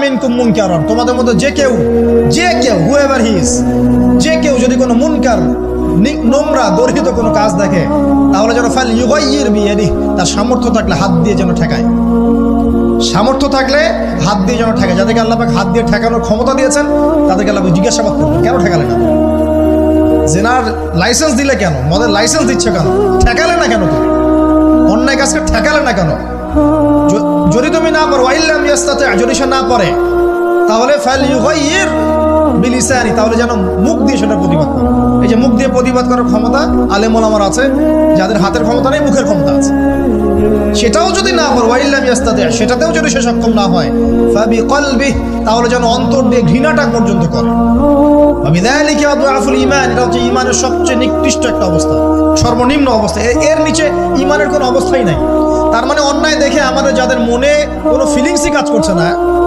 মিনকুম মুনকারান, তোমাদের মধ্যে যে কেউ হুএভার হি ইজ, যে কেউ যদি কোনো মুনকার নোংরা গর্হিত কোনো কাজ দেখে তাহলে যেন ফাল ইউগাইয়ির বিয়াদিহি, তার সামর্থ্য থাকলে হাত দিয়ে যেন ঠেকায়, সামর্থ্য থাকলে হাত দিয়ে যেন ঠেকায়। যাদেরকে আল্লাহ পাক হাত দিয়ে ঠেকানোর ক্ষমতা দিয়েছেন তাদেরকে আল্লাহ জিজ্ঞাসাবাদ করবেন কেন ঠেকালে না, জেনার লাইসেন্স দিলে কেন, মদের লাইসেন্স দিচ্ছ কেন, ঠেকালে না কেন, তুমি অন্যায় কাজকে ঠেকালে না কেন। যদি তুমি না পারো ওয়াইল্লাম ইয়াস্তাতি, যদি সে না পারে তাহলে ফাল ইউগাইয়ির বিলিসানি, তাহলে যেন মুখ দিয়ে সেটা প্রতিবাদ করে। এই যে মুখ দিয়ে প্রতিবাদ করার ক্ষমতা আলেম ওলামার আছে, যাদের হাতের ক্ষমতা নেই মুখের ক্ষমতা আছে, সেটাও যদি না পারো ওয়াইল্লাম ইয়াস্তাতি, সেটাতেও যদি সে সক্ষম না হয় ফাবিকলবিহি, তাহলে যেন অন্তর দিয়ে ঘৃণাটা পর্যন্ত করে। বিযালিকা আদআফুল ঈমান, এটা হচ্ছে ঈমানের সবচেয়ে নিকৃষ্ট একটা অবস্থা, সর্বনিম্ন অবস্থা, এর নিচে ঈমানের কোনো অবস্থাই নাই। তার মানে অন্যায় দেখে আমাদের যাদের মনে কোনো ফিলিংসই কাজ করছে না,